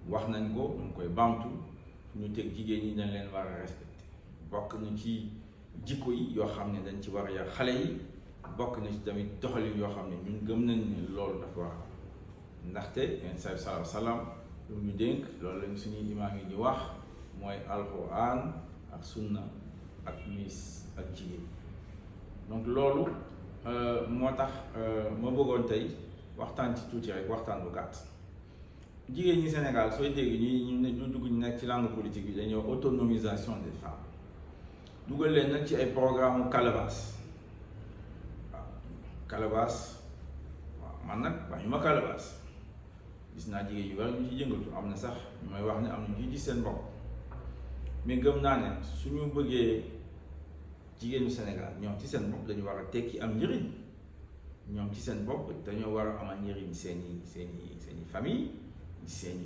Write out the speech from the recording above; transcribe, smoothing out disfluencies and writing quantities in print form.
wax nañ ko ñu koy baamtu ñu teg jigéen ñi dañ leen war a respecté bokk na ci jikko yi yoo xam ne dañ ci war a yar xale yi bokk na ci tamit doxalin yoo xam ne ñun gëm nañ ne loolu dafa war ndaxte yonent bi sallallahu alayhi wa sallam lu ñu dénk loolu lañ suñuy imaam yi di wax mooy alquran ak sunna ak miis ak jigéen donc loolu moo tax ma bëggoon tey waxtaan ci tuuti rek waxtaan bu gàtt jigéen ñi Sénégal sooy dégg ñu dugg ñu nekk ci langue politique bi dañoo autonomisation des femmes dugal leen nag ci ay programme calebasse waaw calebasse waaw man nag wax ñu ma calebasse gis naa jigéen yu bari ñu ci yëngatu am na sax ñu may wax ne am na ñu gis seen bopp mais gëm naa ne suñu bëggee jigéenu Sénégal ñoom ci seen bopp dañu war a tekki am njëriñ ñoom ci seen bopp dañoo war a amal njëriñ seeni famille seeni